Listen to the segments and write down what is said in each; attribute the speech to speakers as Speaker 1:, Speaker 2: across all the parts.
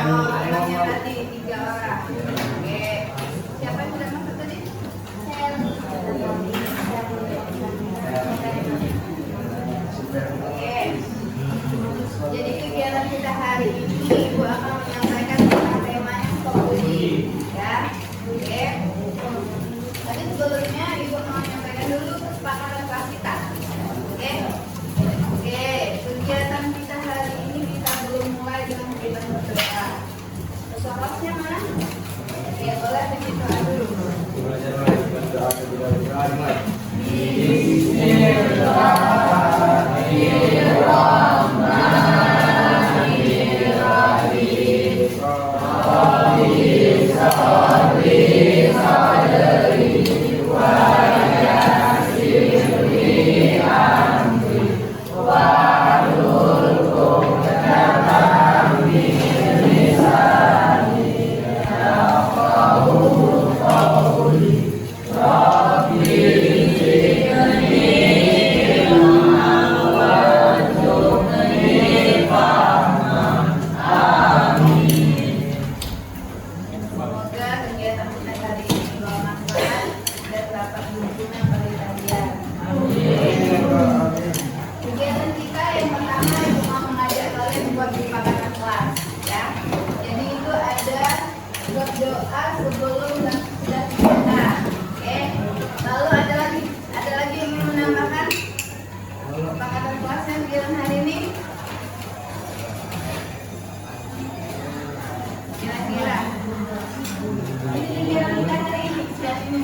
Speaker 1: Orangnya tadi 3 orang. Oke. Siapa yang sudah masuk tadi? Oke. Jadi kegiatan kita hari ini Ibu akan menyampaikan tentang tema yang populer, ya. Oke. Tapi sebelumnya Ibu mau menyampaikan dulu kesepakatan kelas kita. Oke. Oke. Kegiatan kita hari ini kita belum mulai dengan kita berdoa. Kelasnya mana? Oke, boleh kita doa dulu. Doa sebelum dan sudah kita, oke. Lalu ada lagi yang ingin menambahkan kesepakatan kelasnya kegiatan hari ini? Kira-kira ini kegiatan kita hari ini siapa ini?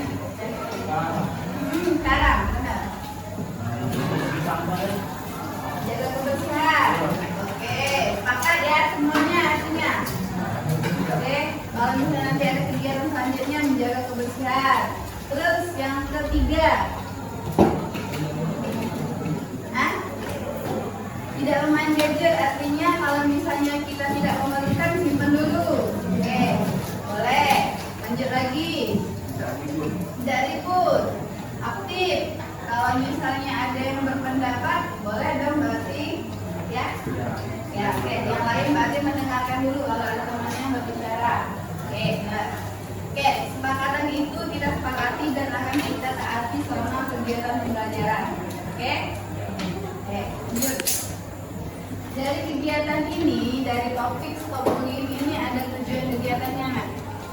Speaker 1: Sekarang, benar. Jaga kebersihan. Oke, sepakat ya semuanya artinya. Oke, kalau misalnya nanti ada kegiatan selanjutnya menjaga kebersihan. Terus yang ketiga, tidak bermain gadget, artinya kalau misalnya kita tidak memerlukan simpan dulu. Oke, boleh. Lanjut lagi. Tidak ribut, aktif. Kalau misalnya ada yang berpendapat, boleh dong berarti, ya. Ya, oke. Yang lain berarti mendengarkan dulu kalau ada temannya yang berbicara. Oke, benar. Oke, kesepakatan itu kita sepakati dan akan kita taati selama kegiatan pembelajaran. Oke? Oke, lanjut. Dari kegiatan ini, dari topik stop bullying ini ada tujuan kegiatannya, Mak.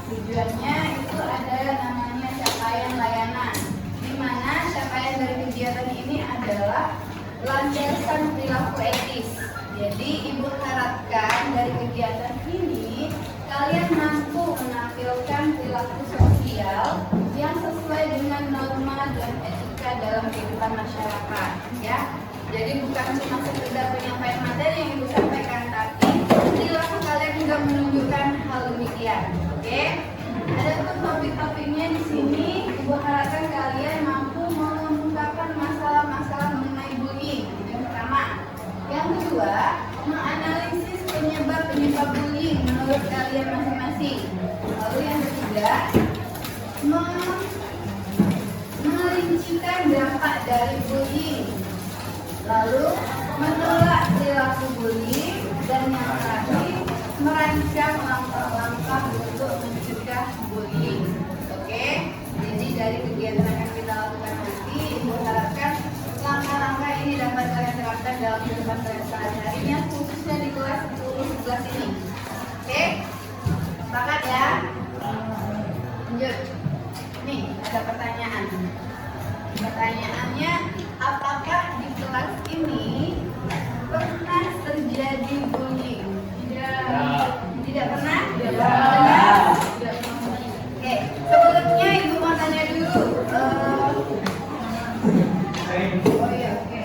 Speaker 1: Tujuannya itu ada namanya capaian layanan. Di mana capaian dari kegiatan ini adalah lancarkan perilaku etis. Jadi Ibu harapkan dari kegiatan ini kalian mampu menampilkan perilaku sosial yang sesuai dengan norma dan etika dalam kehidupan masyarakat, ya. Jadi bukan cuma sekedar penyampaian materi yang Ibu sampaikan, tapi perilaku kalian juga menunjukkan hal demikian. Oke? Ada topik-topiknya di sini. Ibu harapkan kalian mampu mengungkapkan masalah-masalah mengenai bullying. Yang pertama. Yang kedua, menganalisis penyebab bullying menurut kalian masing-masing. Lalu yang ketiga, merincikan dampak dari bullying. Lalu menolak perilaku bullying, dan yang terakhir merancang langkah-langkah untuk mencegah bullying. Oke, jadi dari kegiatan yang akan kita lakukan nanti, Ibu harapkan langkah-langkah ini dapat kalian terapkan dalam kehidupan kalian sehari-harinya, khususnya di kelas 10-11 ini. Oke, sepakat ya? Lanjut. Nih, ada pertanyaan. Pertanyaannya, apakah di kelas ini pernah terjadi bullying? Tidak pernah? Tidak pernah. Oke, sebelumnya Ibu mau tanya dulu. Oh iya, oke.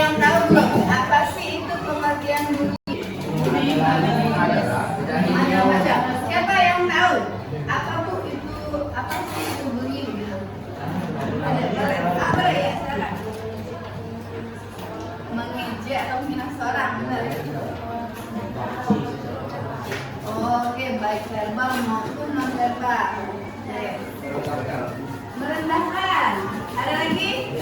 Speaker 1: yang tahu belum? Apa sih itu pengertian bullying? Siapa yang tahu? Apa bu itu? Apa sih itu bullying? Ada ya sekarang? Mengejek atau menghina seorang, benar? Oke, baik verbal maupun non verbal. Merendahkan. Ada lagi?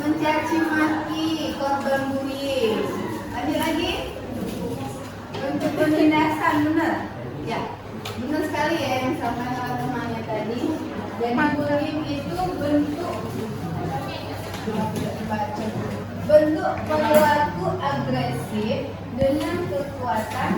Speaker 1: Mencaci maki korban bullying. Lagi? Untuk penindasan, benar? Ya, benar sekali ya yang disampaikan oleh temannya tadi. Jadi bullying itu bentuk perilaku agresif dengan kekuatan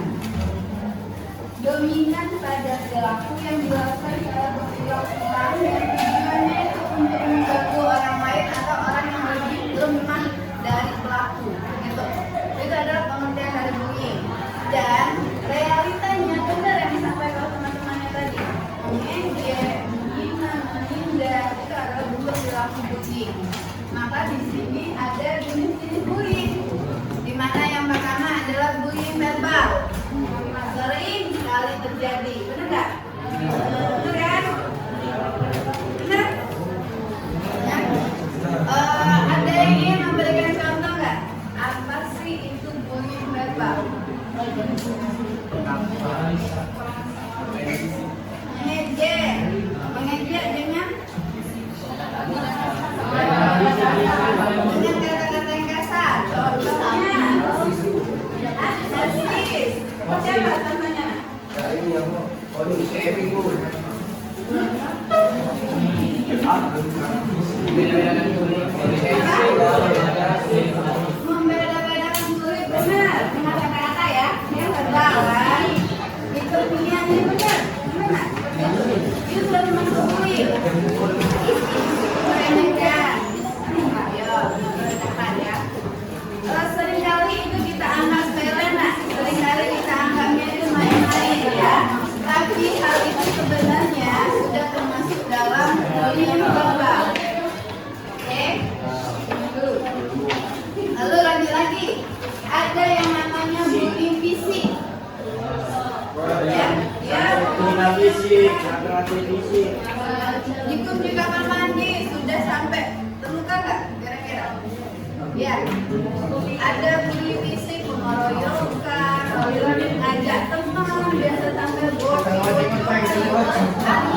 Speaker 1: dominan pada pelaku yang dilakukan secara berulang-ulang dan tujuannya itu untuk mengganggu orang lain atau orang yang lebih lemah dari pelaku. Gitu. Itu adalah pengertian dari bullying. Dan realitanya benar yang disampaikan oleh teman-temannya tadi. Mengejek, menghina, menindas itu adalah bentuk perilaku bullying. Maka di sini ada jenis-jenis bullying. Di mana yang pertama adalah bullying verbal. Sering sekali terjadi, benar nggak? Benar kan? Benar? Ya? Ada yang ingin memberikan contoh nggak? Apa sih itu bullying verbal? Mengejek dengan kata-kata yang kasar. Contohnya, narsis. Siapa contohnya? Membeda-bedakan kulit, benar. Dengan kata-kata ya, yang verbal kan. Itu pilihannya benar. Benar. Itu sudah termasuk bullying. Meremehkan. Ayo, merendahkan ya. Seringkali itu kita anggap sepele, nah. Seringkali kita anggapnya itu main-main ya. Tapi hal itu sebenarnya sudah termasuk dalam bullying verbal. Oke? Lalu lanjut lagi. Ada yang namanya bullying fisik. Ya. Ikut di kamar mandi sudah sampai terluka nggak? Kira-kira? Ya. Ada bullying fisik, pengeroyokan, ngajak teman, biasa sampai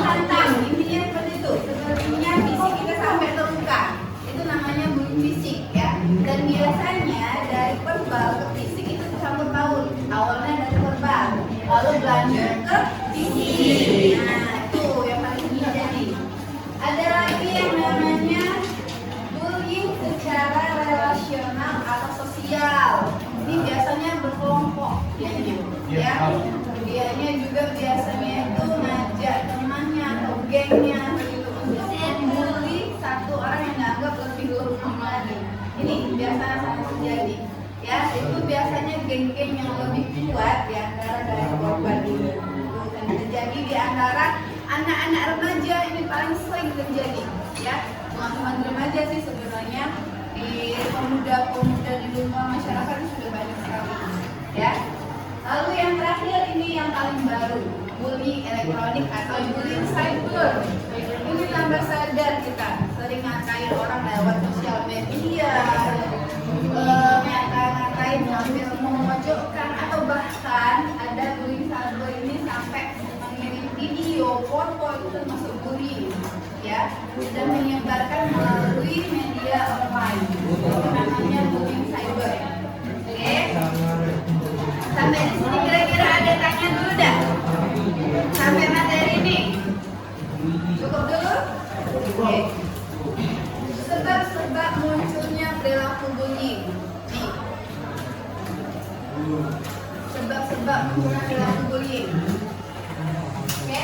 Speaker 1: hantam. Intinya seperti itu. Sepertinya fisik kita sampai terluka. Itu namanya bullying fisik ya. Dan biasanya dari verbal ke fisik itu campur baur. Awalnya dari verbal, lalu berlanjut ke fisik. Nah, itu yang paling terjadi. Ada lagi yang namanya bullying secara relasional atau sosial. Ini biasanya berkelompok dianya, ya. Dianya juga biasanya itu ngajak temannya atau gengnya begitu untuk membuli satu orang yang dianggap lebih lemah lagi. Ini biasanya sangat terjadi. Ya, itu biasanya geng-geng yang lebih kuat di antara dari korban ini. Dan terjadi di antara anak-anak remaja ini paling sering terjadi. Ya, teman-teman remaja sih sebenarnya di pemuda-pemuda di lingkungan masyarakat sudah banyak sekali. Ya. Lalu yang terakhir ini yang paling baru, bullying elektronik atau bullying cyber. Ini tambah sadar kita sering ngatain orang lewat sosial media, ngatain hampir memojokkan atau bahkan ada bullying cyber ini sampai mengirim video, foto itu termasuk bullying. Ya, dan menyebarkan melalui media online. Itu namanya bullying cyber. Oke. Sampai di sini kira-kira ada tanya dulu dah. Sampai materi ini. Cukup dulu? Oke. Sebab-sebab munculnya perilaku bullying. Nih. Sebab-sebab munculnya perilaku bullying. Oke.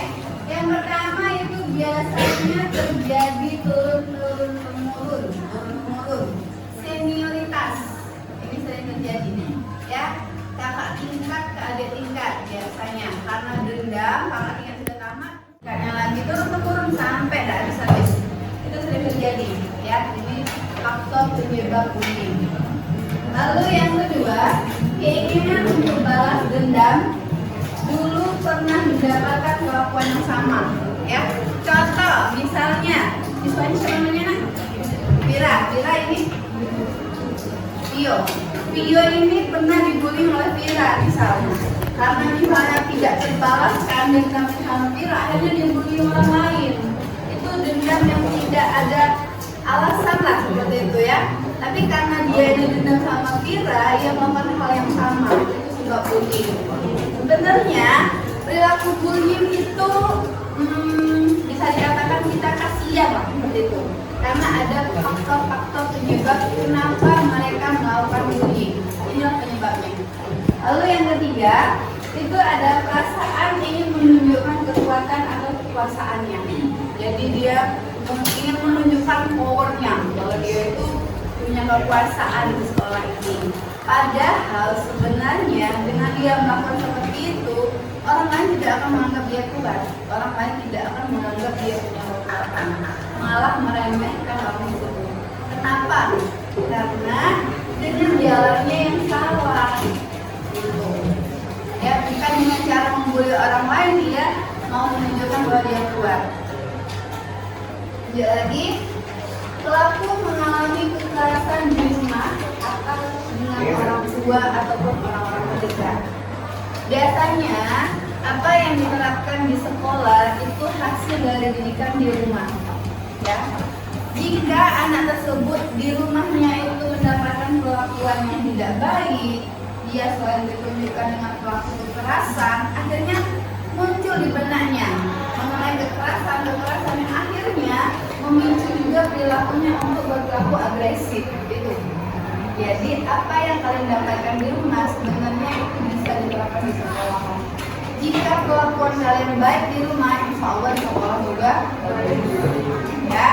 Speaker 1: Yang pertama itu biasanya terjadi turun-temurun. Senioritas. Ini sering terjadi nih, ya. Kakak tingkat ke adik tingkat biasanya karena dendam, kakak tingkat sudah tamat, kakaknya lagi turun-temurun sampai tidak habis-habis. Itu sering terjadi, ya. Ini faktor penyebab bullying. Lalu yang kedua, keinginan untuk balas dendam. Dulu pernah mendapatkan perlakuan yang sama, ya. Contoh, misalnya, siswanya siapa namanya? Vira ini. Vio ini pernah dibully oleh Vira misalnya. Karena misalnya tidak terbalaskan dendam sama Vira, akhirnya dibully orang lain. Itu dendam yang tidak ada alasan lah seperti itu ya. Tapi karena dia dendam sama Vira, ia melakukan hal yang sama. Itu sebab bullying. Sebenarnya perilaku bullying itu bisa dikatakan kita kasihan lah seperti itu. Karena ada faktor-faktor penyebab kenapa mereka melakukan bullying. Inilah penyebabnya. Lalu yang ketiga, itu ada perasaan ingin menunjukkan kekuatan atau kekuasaannya. Jadi dia ingin menunjukkan powernya kalau dia itu punya kekuasaan di sekolah ini. Padahal sebenarnya dengan dia melakukan seperti itu, orang lain tidak akan menganggap dia kuat. Orang lain tidak akan menganggap dia punya kekuatan. Malah meremehkan orang itu. Kenapa? Karena dengan jalannya yang salah. Gitu. Ya, bukan dengan cara membuli orang lain dia mau menunjukkan bahwa dia kuat. Lanjut lagi, pelaku mengalami kekerasan di rumah atau dengan orang tua ataupun orang-orang terdekat. Biasanya apa yang diterapkan di sekolah itu hasil dari didikan di rumah. Ya, jika anak tersebut di rumahnya itu mendapatkan perlakuan yang tidak baik, dia selain ditunjukkan dengan pelaku kekerasan, akhirnya muncul di benaknya mengenai kekerasan yang akhirnya memicu juga perilakunya untuk berperilaku agresif gitu. Jadi apa yang kalian dapatkan di rumah sebenarnya itu bisa diterapkan di sekolah. Jika kelakuan kalian baik di rumah, insya Allah di sekolah juga baik. Ya,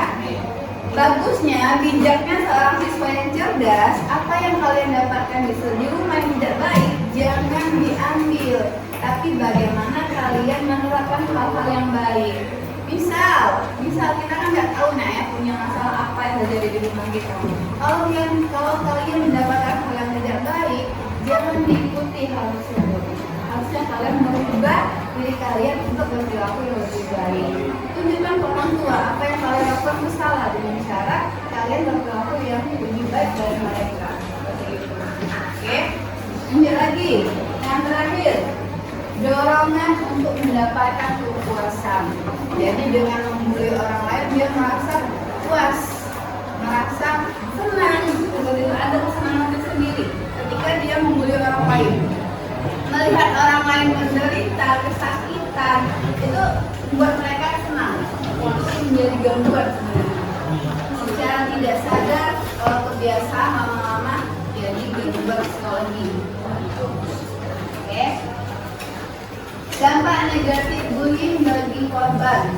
Speaker 1: bagusnya, bijaknya seorang siswa yang cerdas, apa yang kalian dapatkan di rumah yang tidak baik, jangan diambil. Tapi bagaimana kalian menerapkan hal-hal yang baik. Misal kita kan nggak tahu ya punya masalah apa yang terjadi di rumah kita. Kalau kalian mendapatkan hal yang tidak baik, jangan diikuti hal tersebut. Harusnya kalian merubah diri kalian untuk berperilaku yang lebih baik. Tunjukkan ke orang tua apa yang kalian lakukan itu salah dengan cara kalian berperilaku yang lebih baik dari mereka. Oke, lanjut lagi. Yang terakhir, dorongan untuk mendapatkan kepuasan. Jadi dengan membuli orang lain dia merasa puas, merasa senang, seperti itu ada kesenangan sendiri ketika dia membuli orang lain. Melihat orang lain menderita, kesakitan, itu membuat mereka senang. Itu menjadi gangguan sebenarnya. Secara tidak sadar, kalau kebiasaan lama-lama jadi gangguan psikologi. Oke. Dampak negatif bullying bagi korban.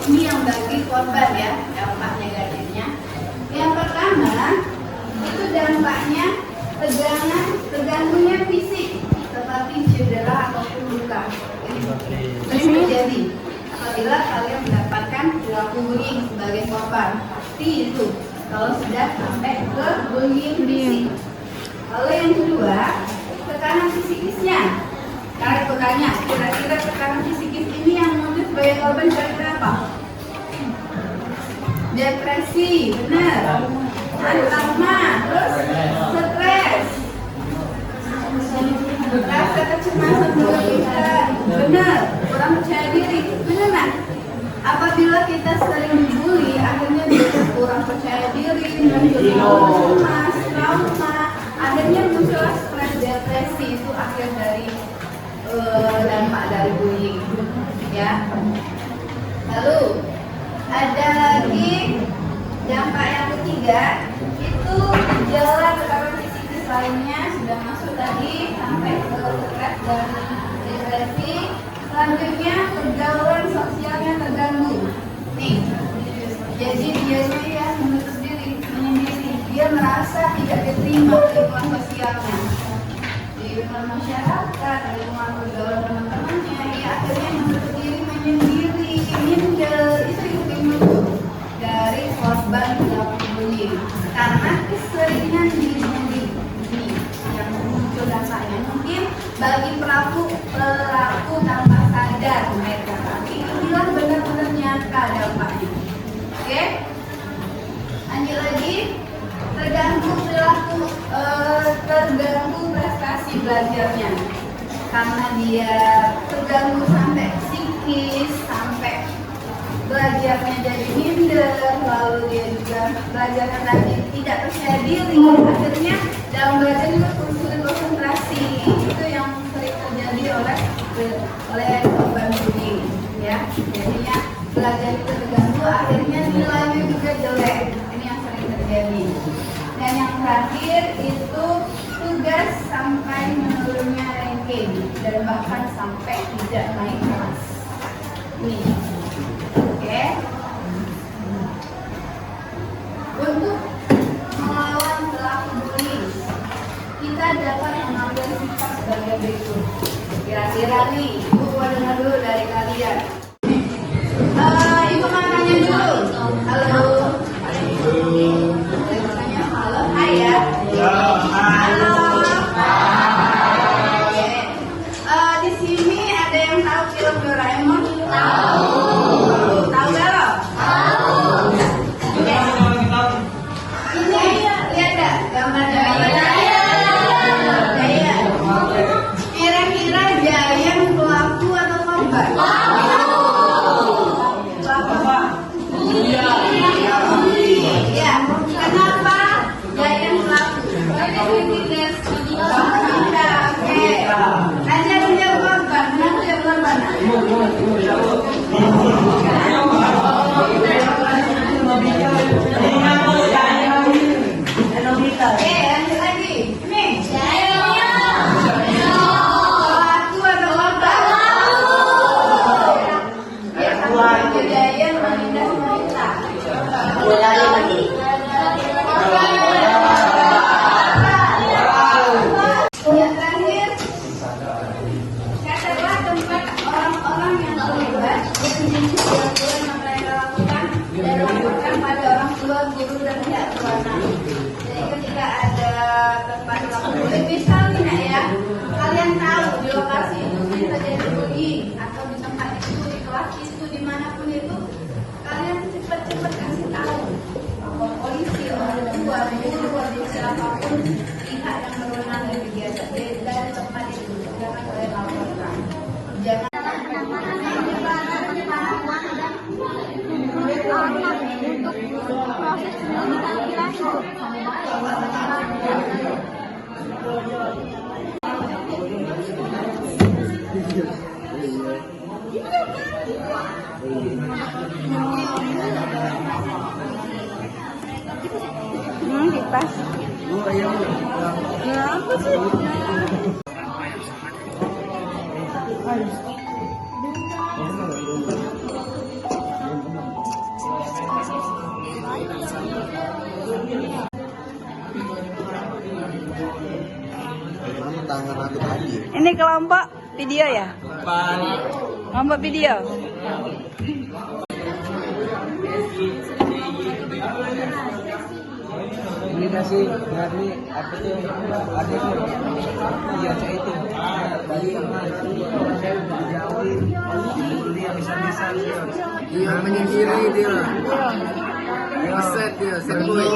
Speaker 1: Ini yang bagi korban ya, dampak negatifnya. Yang pertama, itu dampaknya terganggunya fisik seperti cedera ataupun luka. Ini terjadi apabila kalian mendapatkan perilaku bullying sebagai korban. Pasti itu kalau sudah sampai ke bullying fisik. Lalu yang kedua, tekanan psikisnya. Kalian bertanya, kira-kira tekanan psikis ini yang muncul sebagai korban kira-kira apa? Depresi, benar. Trauma, terus stres, rasa kecemasan berlebihan, benar. Kurang percaya diri, benar nggak? Apabila kita sering dibully, akhirnya kita kurang percaya diri, muncul cemas, trauma, akhirnya muncul stres, depresi. Itu akhir dari dampak dari bullying, ya. Lalu ada lagi dampak yang ketiga, itu gejala tekanan psikis lainnya sudah masuk tadi sampai ke stres dan depresi. Selanjutnya pergaulan sosialnya terganggu. Nih, jadi biasanya ya menutup diri, menyendiri. Dia merasa tidak diterima di lingkungan sosialnya, di lingkungan masyarakat, di lingkungan pergaulan teman-temannya. Dia akhirnya menutup diri, menyendiri, minder. Itu yang dari korban perilaku bullying karena keseringan dirinya motivasi belajarnya, karena dia terganggu sampai psikis, sampai belajarnya jadi minder, lalu dia juga belajarnya tadi tidak percaya diri, akhirnya dalam belajar juga sulit konsentrasi. Itu yang sering terjadi oleh korban bullying, ya. Jadinya belajar itu terganggu, akhirnya nilainya juga jelek. Ini yang sering terjadi. Dan yang terakhir itu tugas sampai menurunnya ranking dan bahkan sampai tidak naik kelas. Ini. Oke. Untuk melawan pelaku bullying, kita dapat mengambil sikap sebagai berikut. Kira-kira nih, Ibu mau dengar dulu dari kalian. Ibu mau tanya dulu. Halo. Halo, hai ya. Halo. Di sini ada yang tahu film Doraemon? Tahu. Tahu nggak lo? Tahu. Ini lihat nggak gambarnya? Giant. Kira-kira Giant pelaku atau korban? Ya, kenapa Giant pelaku? Oke. Aja dia korban, kenapa dia korban? Oke, lanjut lagi. Ini. Pelaku atau korban? Ya, kalau Giant menindas wanita. Yang terakhir, katakanlah tempat orang-orang yang terlibat dan perilaku yang mereka lakukan dan lakukan pada orang tua, guru dan pihak berwenang. Jadi ketika ada tempat melakukan bullying, misalnya ya, kalian tahu di lokasi itu bisa terjadi bullying atau di tempat itu, di kelas itu, dimanapun itu, kalian cepat-cepat kasih tahu bahwa polisi, orang tua, guru, atau siapapun pihak yang berwenang dari biasa dari tempat itu. Jangan kalian laporkan. Jangan. Untuk proses lebih lanjut. Pas. Kenapa sih? Ini kelompok video ya? Kelompok video.
Speaker 2: Ini kasih dari apa tuh ada iya saya itu balik jauhin dia bisa dia menyendiri dia lah set dia serboy.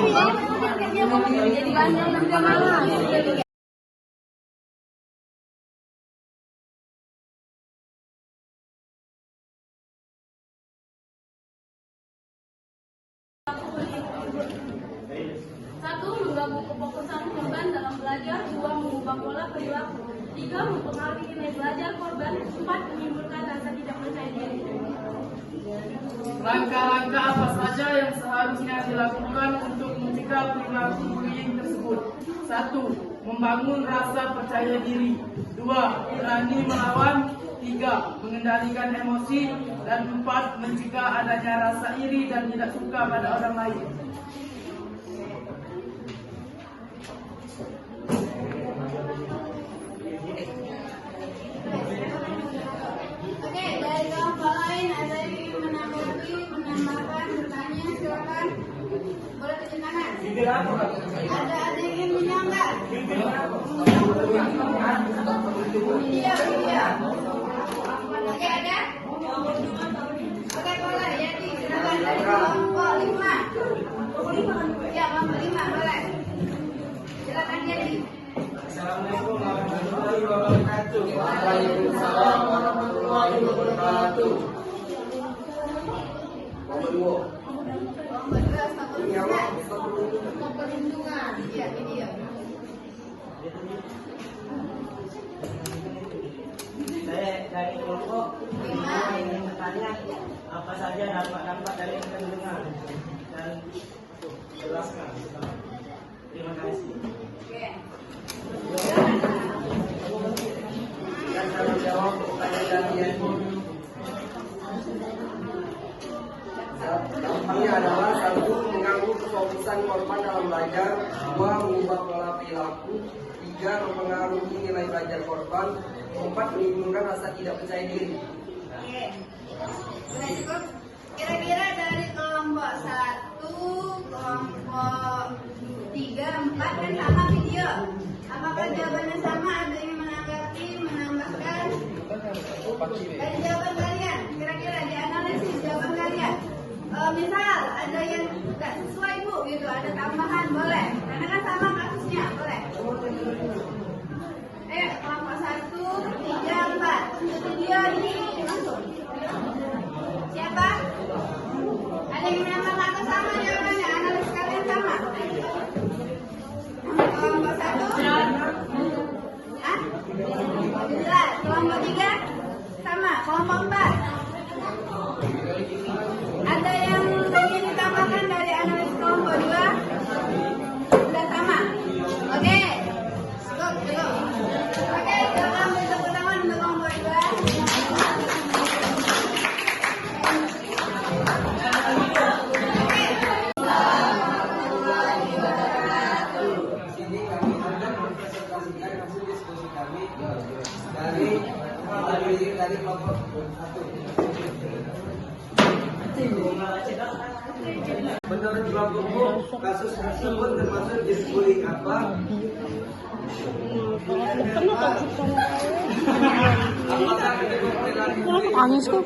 Speaker 3: Satu, mengganggu kefokusan korban dalam belajar. Dua, mengubah pola perilaku. Tiga, mempengaruhi nilai belajar korban. Empat, menimbulkan rasa tidak percaya diri.
Speaker 4: Langkah-langkah apa saja yang seharusnya dilakukan untuk mencegah perilaku bullying tersebut? 1. Membangun rasa percaya diri. 2. Berani melawan. 3. Mengendalikan emosi. Dan 4. Mencegah adanya rasa iri dan tidak suka pada orang lain.
Speaker 1: Oke, dari kelompok lain ada yang ingin menanggapi, menambahkan, bertanya, silakan. Boleh tunjuk tangan. Ada yang ingin menyanggah? Iya. Oke, ada? Oke, boleh. Jadi, silakan dari kelompok 5. Ya, kelompok 5 boleh. Silakan jadi.
Speaker 4: Assalamualaikum warahmatullahi wabarakatuh.
Speaker 2: warahmatullahi wabarakatuh. Waalaikumsalam warahmatullahi wabarakatuh. Nomor 2.
Speaker 1: Nomor 2 stop perlindungan. Iya, ini ya.
Speaker 5: Saya dari kelompok ingin bertanya apa saja dampak-dampak dari perlindungan dan jelaskan. Terima kasih.
Speaker 1: Oke.
Speaker 5: Dan tanggung jawab kepada kalian.
Speaker 2: Dampaknya adalah 1. Mengganggu kefokusan korban dalam belajar. 2. Mengubah pola perilaku. 3. Mempengaruhi nilai belajar korban. 4. Menimbulkan rasa tidak percaya diri.
Speaker 1: Oke. Sudah cukup? Kira-kira dari kelompok 1, kelompok 3, 4 kan sama video. Apakah jawabannya sama? Ada yang menanggapi, menambahkan? Dari jawaban kalian, kira-kira dianalisis jawaban kalian. Misal ada yang nggak sesuai Bu gitu, ada tambahan boleh. Karena kan sama kasusnya, boleh. Ayo kelompok 1, 3, 4 untuk video ini langsung. Siapa? Ada yang menambahkan atau sama jawabannya? Analis kalian sama? Kelompok 1? Hah? Jelas. Kelompok 3? Sama. Kelompok 4? Ada yang ingin ditambahkan dari analis kelompok 2? Sudah sama? Oke. Cukup. Oke, silakan beri tepuk tangan untuk kelompok 2.
Speaker 2: Sini kami akan mempresentasikan hasil diskusi kami dari kelompok 1. Menurut kelompok hukum, kasus tersebut termasuk jenis bullying apa? Apakah kategori perilaku
Speaker 6: Angin kok.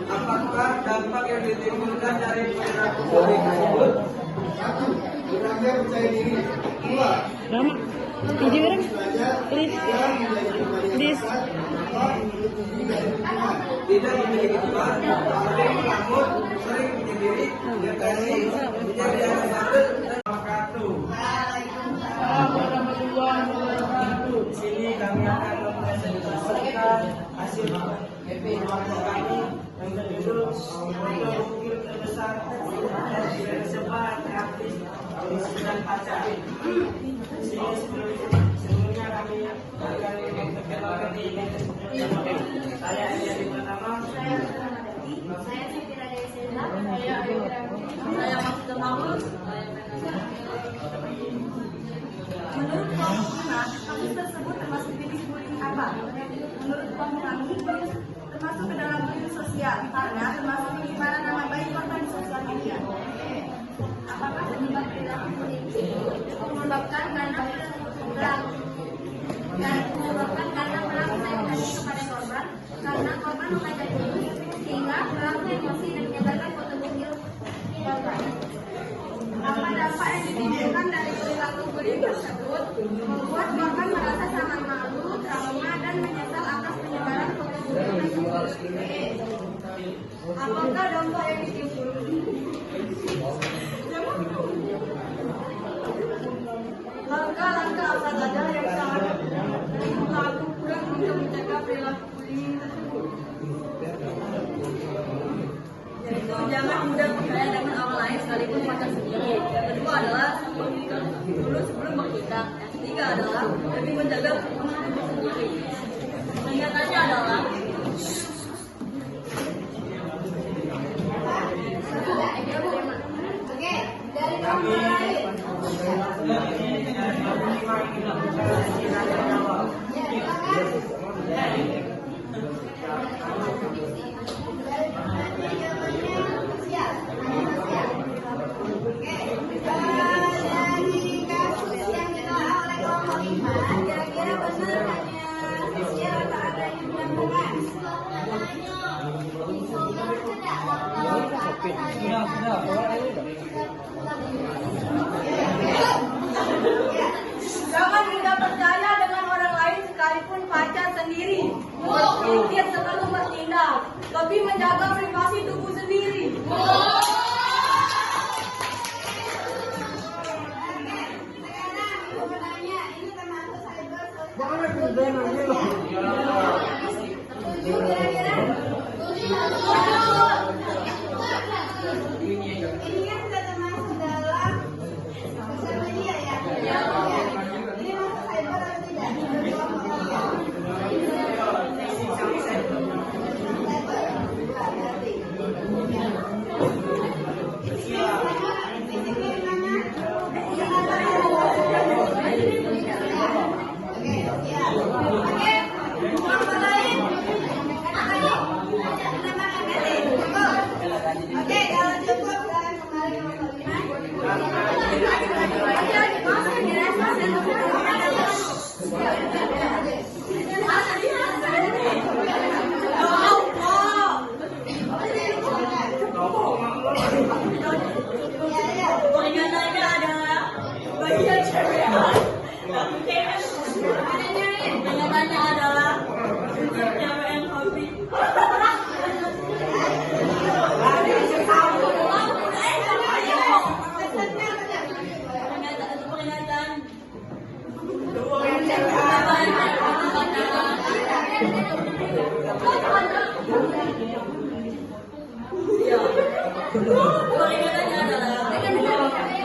Speaker 2: Apakah dampak yang ditimbulkan dari perilaku bullying tersebut? 1. Kurangnya percaya diri. 2.
Speaker 6: Rama, video orang, please.
Speaker 2: Tidak memiliki teman, sering melamun, sering menyendiri, depresi, menjadi anak bandel, dan
Speaker 5: Wabarakatuh.
Speaker 4: Warahmatullahi wabarakatuh.
Speaker 5: Di sini kami akan mempresentasikan hasil kelompok kami yang berjudul Foto Bukit Terbesar dari Tersebar Kreatif Pemiskinan Pacar. Di sini sebelumnya kami akan memperkenalkan diri. Saya yang pertama.
Speaker 3: Saya Siti Raja Sela. Saya Ayu Rani. Saya Mas Maul. Menurut kelompok 5, kasus tersebut termasuk jenis bullying apa? Menurut kelompok kami, termasuk ke dalam bullying sosial karena termasuk penyebaran nama baik korban di sosial media. Apakah penyebab perilaku bullying menyebabkan karena perilaku negatif kepada korban karena korban mengajar diri sehingga pelaku emosi dan menyebarkan foto bukil korban. Apa dampak yang ditimbulkan dari perilaku bullying tersebut membuat korban merasa sangat malu, trauma, dan menyesal atas penyebaran foto bukil tersebut. Apakah dampak yang ditimbulkan? Langkah-langkah apa saja yang sangat dilakukan untuk mencegah perilaku bullying tersebut? Yaitu jangan mudah percaya dengan orang lain sekalipun pacar sendiri. Yang kedua adalah membuktikan dulu sebelum bertindak. Yang ketiga adalah lebih menjaga keamanan diri sendiri. Singkatannya adalah
Speaker 1: Oke, dari kelompok lain. Ya, silakan. Dari kasus yang ditolak oleh kelompok 5, kira-kira benar hanya
Speaker 3: Jangan mudah percaya dengan orang lain sekalipun pacar sendiri. Berpikir sebelum bertindak. Lebih menjaga privasi tubuh sendiri.
Speaker 1: Sekarang ibu bertanya, ini termasuk cyber setuju kira-kira? Ini kan sudah termasuk dalam sosial media ya? Ini masuk cyber atau tidak? Oke, kalau cukup kalian kembali ke
Speaker 3: Pernyataannya adalah bagian cewek. Pernyataannya adalah cewek yang hobi. Pernyataannya adalah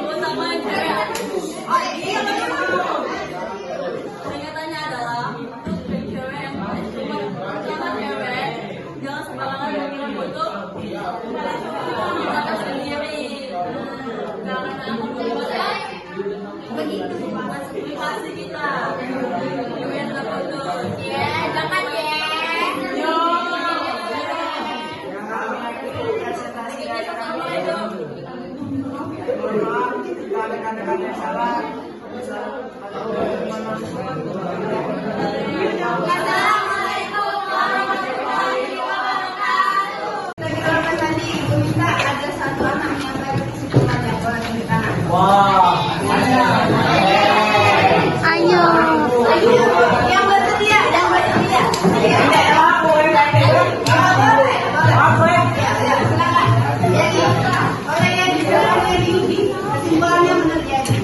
Speaker 3: terutama yang cewek. Pernyataannya adalah cewek yang terutama cewek jangan sembarangan mengirim foto kita sendiri karena begitu masuk privasi kita yang foto jangan
Speaker 1: ada satu anak yang baru kesimpulannya boleh tunjuk tangan.
Speaker 6: Ayo.
Speaker 1: Yang bersedia. Jadi orang yang disebutnya diundi kesimpulannya menurut jadi.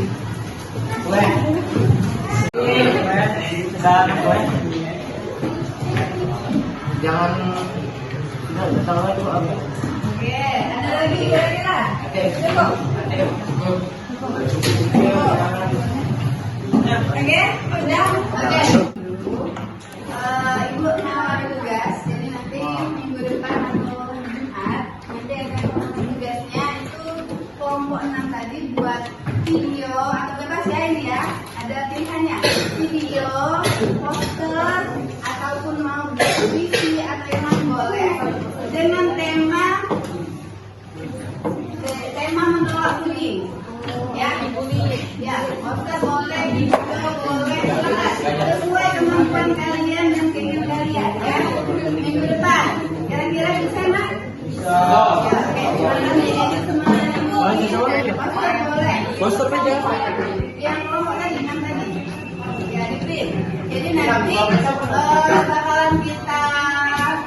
Speaker 5: Jangan tidak salah itu apa?
Speaker 1: Oke, ada lagi kira-kira? Cukup. Oke, udah. Oke. Ibu mau ada tugas, jadi nanti minggu depan atau Jumat nanti akan tugasnya itu kelompok 6 tadi buat video atau bebas ya ini ya. Ada pilihannya video, poster ataupun mau puisi atau yang boleh dengan tema menolak bullying. Ya, poster boleh, video boleh, sesuai kemampuan kalian dan keinginan kalian ya. Minggu depan, kira-kira bisa nggak? Bisa. Ya, oke. Nanti edit semuanya ibu. Poster boleh.
Speaker 5: Poster aja.
Speaker 1: Yang kelompok tadi, yang tadi. Ya, di print. Jadi nanti bakalan kita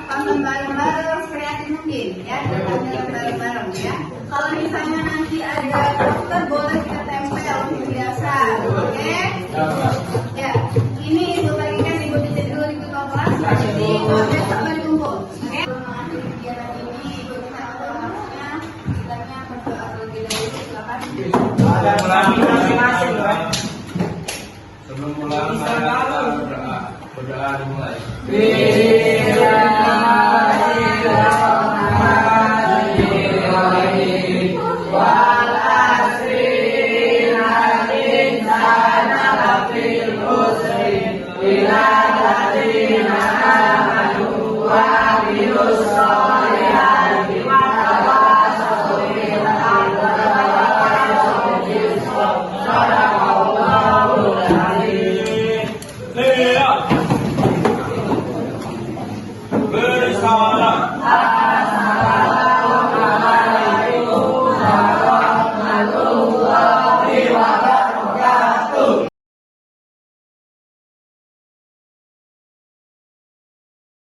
Speaker 1: tonton bareng-bareng kreatif mungkin ya, kita tonton bareng-bareng ya. Kalau misalnya nanti ada poster boleh kita tempel biasa, oke? Ya, ini ibu bagikan ibu titik dulu di ketua kelas, jadi besok baru kumpul, oke? Mengakhiri kegiatan ini ibu minta maafnya, kiranya berdoa terlebih dahulu, silakan.
Speaker 5: Masing-masing,
Speaker 7: Sebelum pulang, berdoa dimulai. Bersalah.